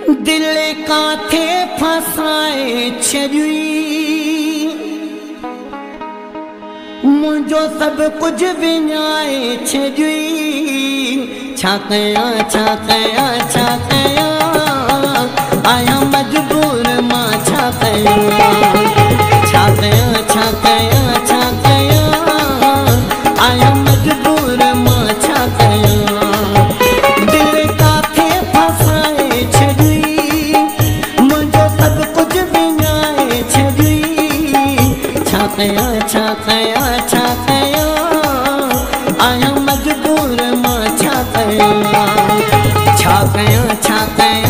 दिल काथे फसाए छॾी मुझो सब कुछ विञाए छॾी छा कयां छा कयां छा कयां आया मजबूर मां छा कयां छा कयां छा कयां छा कयां आया मजबूर मां छा कयां दिल काथे फसाए छॾी मुझो सब कुछ विञाए छॾी छा कयां छा कयां छा कयां आया मजबूर मां छा कयां छा कयां छा कयां